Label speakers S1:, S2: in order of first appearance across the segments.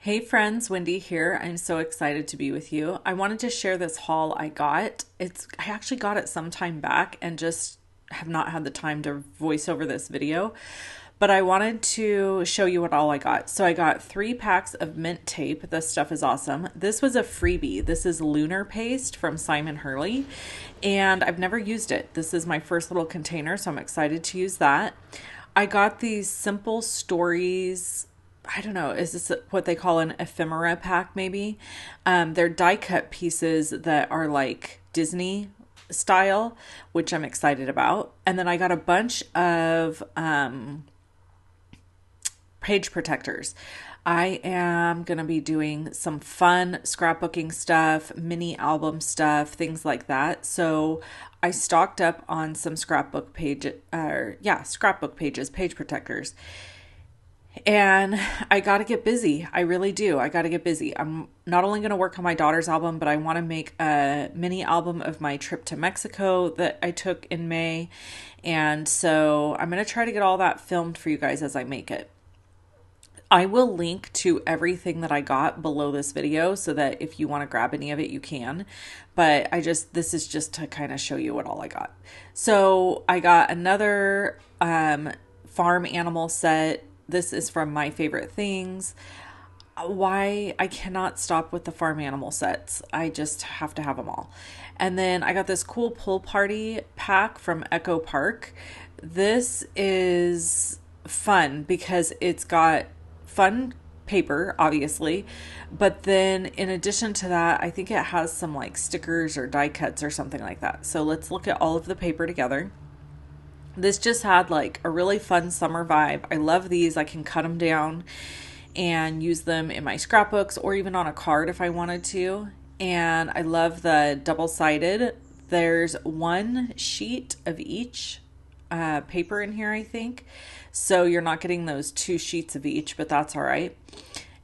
S1: Hey friends, Wendy here. I'm so excited to be with you. I wanted to share this haul I got. I actually got it some time back and just have not had the time to voice over this video, but I wanted to show you what all I got. So I got 3 packs of mint tape. This stuff is awesome. This was a freebie. This is lunar paste from Simon Hurley, and I've never used it. This is my first little container, so I'm excited to use that. I got these simple stories. I don't know, is this what they call an ephemera pack maybe? They're die cut pieces that are like Disney style, which I'm excited about. And then I got a bunch of page protectors. I am going to be doing some fun scrapbooking stuff, mini album stuff, things like that. So I stocked up on some scrapbook scrapbook pages, page protectors. And I got to get busy. I really do. I got to get busy. I'm not only going to work on my daughter's album, but I want to make a mini album of my trip to Mexico that I took in May. And so I'm going to try to get all that filmed for you guys as I make it. I will link to everything that I got below this video so that if you want to grab any of it, you can. But this is just to kind of show you what all I got. So I got another farm animal set. This is from My Favorite Things. Why I cannot stop with the farm animal sets. I just have to have them all. And then I got this cool pool party pack from Echo Park. This is fun because it's got fun paper, obviously. But then in addition to that, I think it has some like stickers or die cuts or something like that. So let's look at all of the paper together. This just had like a really fun summer vibe. I love these. I can cut them down and use them in my scrapbooks or even on a card if I wanted to. And I love the double-sided. There's one sheet of each paper in here, I think. So you're not getting those 2 sheets of each, but that's all right.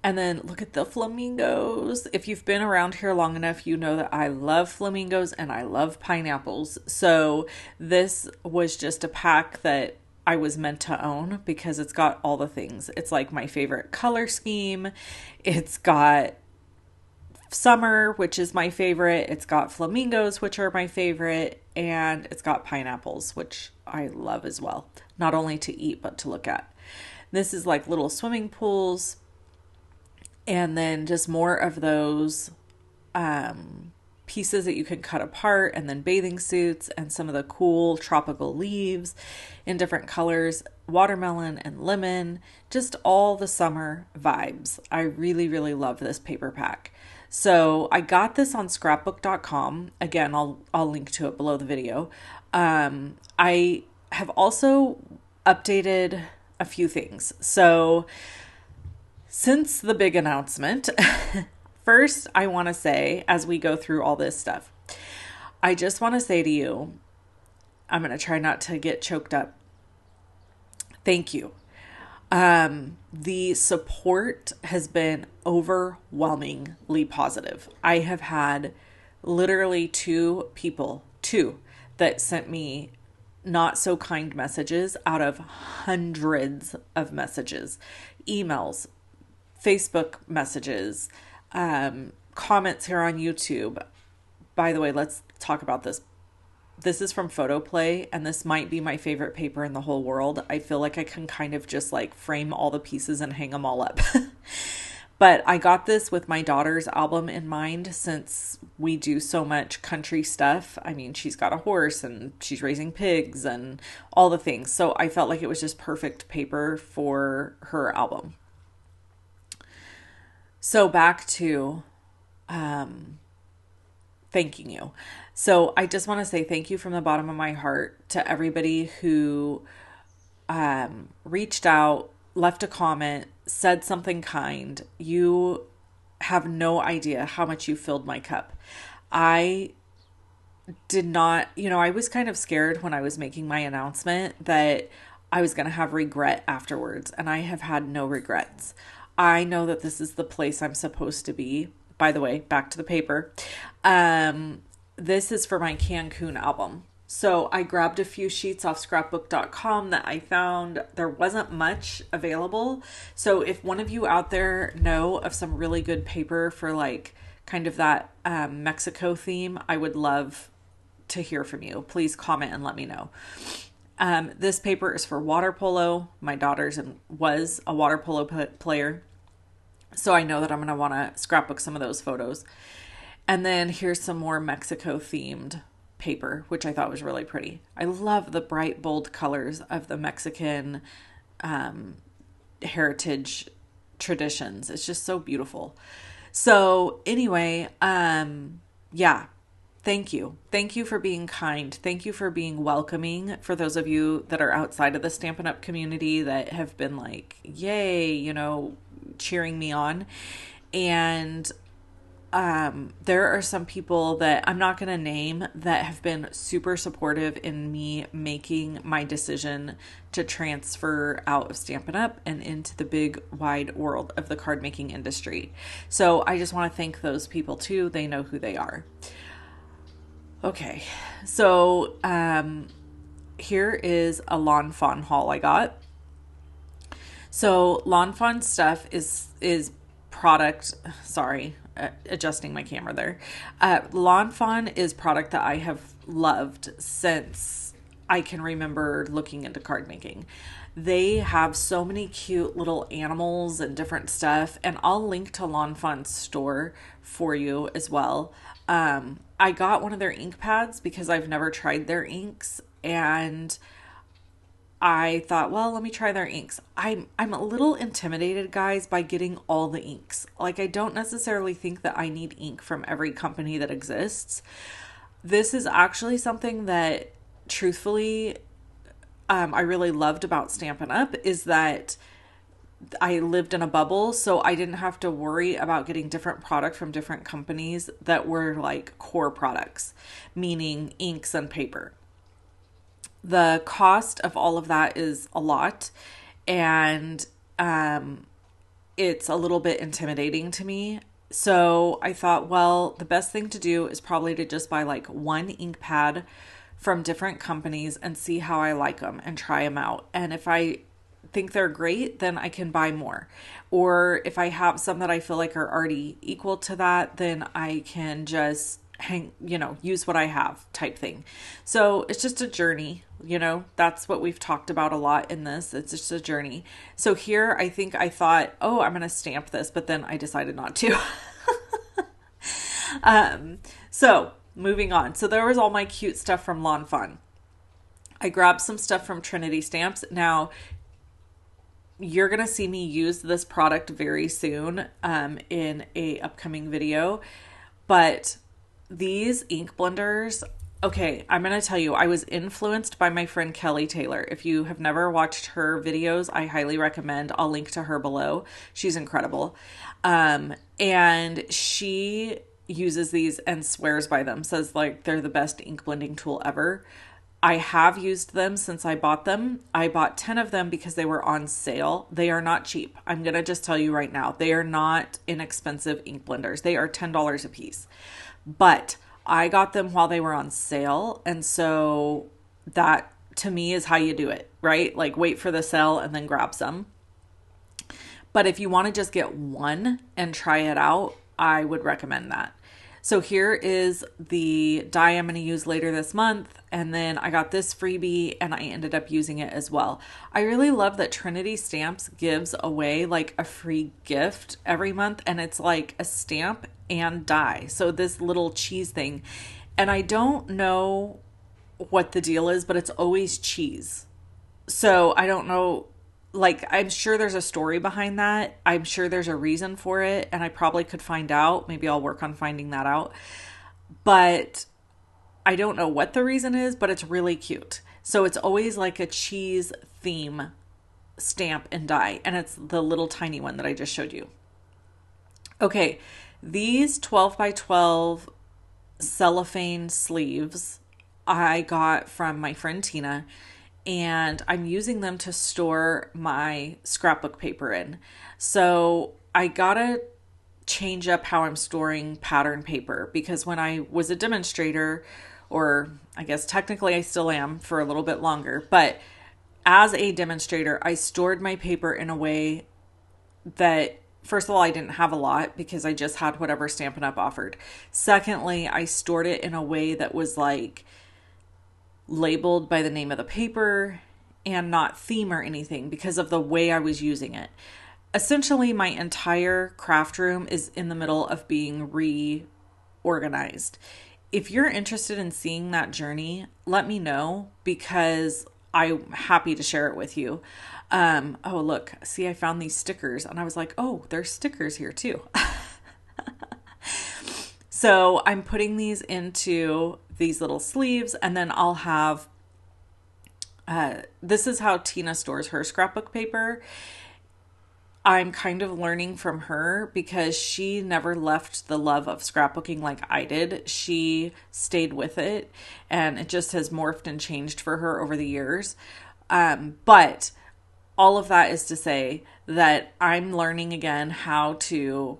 S1: And then look at the flamingos. If you've been around here long enough, you know that I love flamingos and I love pineapples. So this was just a pack that I was meant to own because it's got all the things. It's like my favorite color scheme. It's got summer, which is my favorite. It's got flamingos, which are my favorite. And it's got pineapples, which I love as well. Not only to eat, but to look at. This is like little swimming pools. And then just more of those pieces that you can cut apart, and then bathing suits and some of the cool tropical leaves in different colors, watermelon and lemon, just all the summer vibes. I really, really love this paper pack. So I got this on scrapbook.com. Again, I'll link to it below the video. I have also updated a few things. So since the big announcement, first I want to say, as we go through all this stuff, I just want to say to you, I'm going to try not to get choked up. Thank you. The support has been overwhelmingly positive. I have had literally 2 people, that sent me not so kind messages out of hundreds of messages, emails, Facebook messages, comments here on YouTube. By the way, let's talk about this. This is from Photoplay, and this might be my favorite paper in the whole world. I feel like I can kind of just like frame all the pieces and hang them all up. But I got this with my daughter's album in mind since we do so much country stuff. I mean, she's got a horse and she's raising pigs and all the things. So I felt like it was just perfect paper for her album. So back to thanking you. So I just want to say thank you from the bottom of my heart to everybody who reached out, left a comment, said something kind. You have no idea how much you filled my cup. I did not, I was kind of scared when I was making my announcement that I was going to have regret afterwards, and I have had no regrets. I know that this is the place I'm supposed to be. By the way, back to the paper. This is for my Cancun album. So I grabbed a few sheets off scrapbook.com that I found there wasn't much available. So if one of you out there know of some really good paper for like kind of that Mexico theme, I would love to hear from you. Please comment and let me know. This paper is for water polo. My daughter's was a water polo player. So I know that I'm going to want to scrapbook some of those photos. And then here's some more Mexico themed paper, which I thought was really pretty. I love the bright, bold colors of the Mexican heritage traditions. It's just so beautiful. So anyway, yeah, thank you. Thank you for being kind. Thank you for being welcoming. For those of you that are outside of the Stampin' Up! Community that have been like, yay, you know, cheering me on. And there are some people that I'm not going to name that have been super supportive in me making my decision to transfer out of Stampin' Up! And into the big wide world of the card making industry. So I just want to thank those people too. They know who they are. Okay, so here is a Lawn Fawn haul I got. So Lawn Fawn stuff is product, sorry, adjusting my camera there. Lawn Fawn is product that I have loved since I can remember looking into card making. They have so many cute little animals and different stuff, and I'll link to Lawn Fawn's store for you as well. I got one of their ink pads because I've never tried their inks, and I thought, well, let me try their inks. I'm a little intimidated, guys, by getting all the inks. Like, I don't necessarily think that I need ink from every company that exists. This is actually something that, truthfully, I really loved about Stampin' Up! Is that I lived in a bubble, so I didn't have to worry about getting different product from different companies that were like core products, meaning inks and paper. The cost of all of that is a lot, and it's a little bit intimidating to me. So I thought, well, the best thing to do is probably to just buy like one ink pad from different companies and see how I like them and try them out. And if I think they're great, then I can buy more. Or if I have some that I feel like are already equal to that, then I can just use what I have type thing. So it's just a journey, that's what we've talked about a lot in this. It's just a journey. So here I think I thought, oh, I'm going to stamp this, but then I decided not to. So moving on. So there was all my cute stuff from Lawn Fawn. I grabbed some stuff from Trinity Stamps. Now, you're going to see me use this product very soon in a upcoming video. But these ink blenders, okay, I'm going to tell you, I was influenced by my friend Kelly Taylor. If you have never watched her videos, I highly recommend. I'll link to her below. She's incredible. And she uses these and swears by them, says like they're the best ink blending tool ever. I have used them since I bought them. I bought 10 of them because they were on sale. They are not cheap. I'm going to just tell you right now, they are not inexpensive ink blenders. They are $10 a piece. But I got them while they were on sale. And so that to me is how you do it, right? Like wait for the sale and then grab some. But if you want to just get one and try it out, I would recommend that. So here is the die I'm going to use later this month. And then I got this freebie and I ended up using it as well. I really love that Trinity Stamps gives away like a free gift every month. And it's like a stamp and die. So this little cheese thing. And I don't know what the deal is, but it's always cheese. So I don't know. Like, I'm sure there's a story behind that. I'm sure there's a reason for it, and I probably could find out. Maybe I'll work on finding that out. But I don't know what the reason is, but it's really cute. So it's always like a cheese theme stamp and die, and it's the little tiny one that I just showed you. Okay, these 12 by 12 cellophane sleeves I got from my friend Tina, and I'm using them to store my scrapbook paper in. So I gotta change up how I'm storing pattern paper, because when I was a demonstrator, or I guess technically I still am for a little bit longer. But as a demonstrator, I stored my paper in a way that, first of all, I didn't have a lot because I just had whatever Stampin' Up! Offered. Secondly, I stored it in a way that was like labeled by the name of the paper and not theme or anything because of the way I was using it. Essentially, my entire craft room is in the middle of being reorganized. If you're interested in seeing that journey, let me know because I'm happy to share it with you. Oh, look, see, I found these stickers and I was like, oh, there's stickers here too. So I'm putting these into these little sleeves, and then I'll have, this is how Tina stores her scrapbook paper. I'm kind of learning from her because she never left the love of scrapbooking like I did. She stayed with it, and it just has morphed and changed for her over the years. But all of that is to say that I'm learning again how to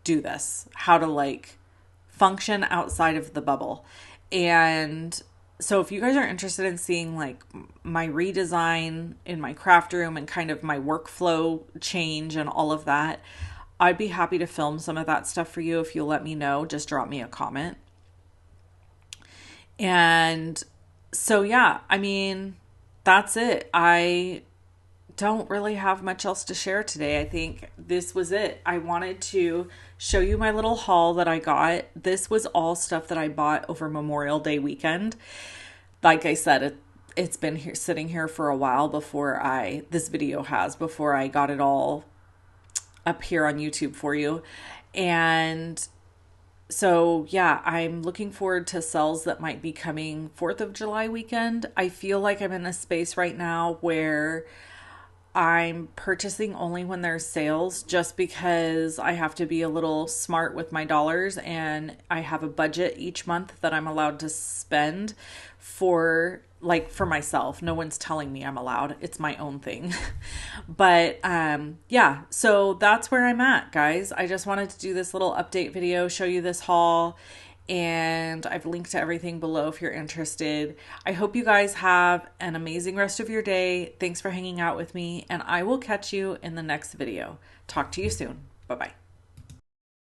S1: do this, how to like function outside of the bubble. And so if you guys are interested in seeing like my redesign in my craft room and kind of my workflow change and all of that, I'd be happy to film some of that stuff for you. If you'll let me know, just drop me a comment. And so, yeah, I mean, that's it. I don't really have much else to share today. I think this was it. I wanted to show you my little haul that I got. This was all stuff that I bought over Memorial Day weekend. Like I said, it's been here sitting here for a while before this video has, before I got it all up here on YouTube for you. And so, yeah, I'm looking forward to sales that might be coming 4th of July weekend. I feel like I'm in a space right now where I'm purchasing only when there's sales, just because I have to be a little smart with my dollars, and I have a budget each month that I'm allowed to spend for myself. No one's telling me I'm allowed. It's my own thing. But yeah, so that's where I'm at, guys. I just wanted to do this little update video, show you this haul, and I've linked to everything below if you're interested. I hope you guys have an amazing rest of your day. Thanks for hanging out with me, and I will catch you in the next video. Talk to you soon. Bye-bye.